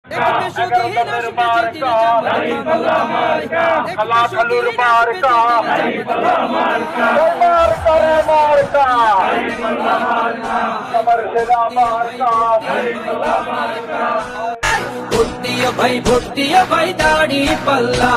এগারোটার মার্কা খালাখালুর মার্কা মার্কা রে মার্কা আমার সেরা মার্কা ভোট দিও ভাই দাড়ি পাল্লা।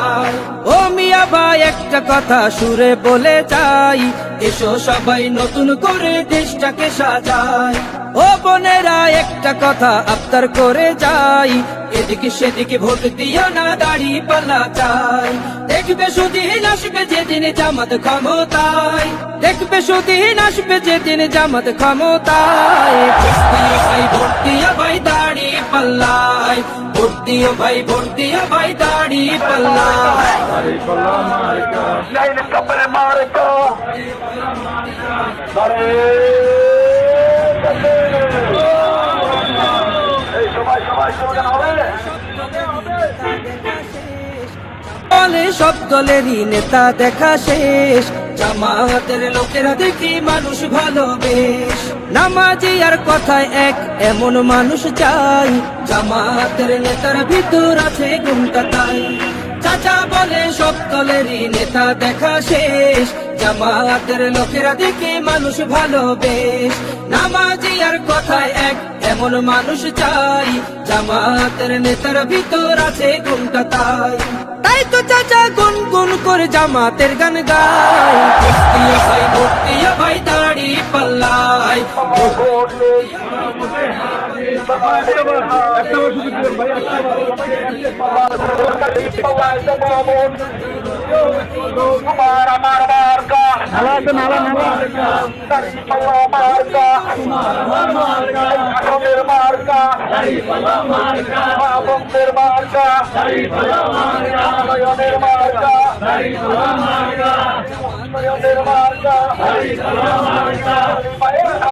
ও মিয়া ভাই একটা কথা সুরে বলে যাই, এসো সবাই নতুন করে দেশটাকে সাজাই। ও বোনেরা একটা কথা আবদার করে যাই, এদিকে সেদিকে ভোট দিও না, দাড়ি পাল্লা চাই। দেখবে সুদিন আসবে যেদিন জামাত ক্ষমতায়, দেখবে সুদিন আসবে যেদিন জামাত ক্ষমতায়। ভোট দিও ভাই দাড়ি পাল্লায়, ভোট দিও ভাই দাড়ি পাল্লায়। লাইন কাপড়ে মার্কা এই সবাই স্লোগান হবে। বলে সব দলেরই নেতা দেখা শেষ, জামাতের লোকেরা দেখি মানুষ ভালো বেশ। নামাজি আর কথায় এক এমন মানুষ চাই, জামাতের নেতার ভিতর আছে গুণটা তাই। চাচা বলে সব দলেরই নেতা দেখা শেষ, জামাতের লোকেরা দেখি মানুষ ভালো বেশ। নামাজি আর কথায় এক এমন মানুষ চাই, জামাতের নেতার ভিতর আছে গুণটা তাই। তাই তো চাচা গুনগুন করে জামাতের গান গায়, ভোট দিও ভাই দাড়ি পাল্লায়। আমার মার্কা আসনের মার্কা বন্ধের মার্কা নয়নের মার্কা নয়নের মার্কা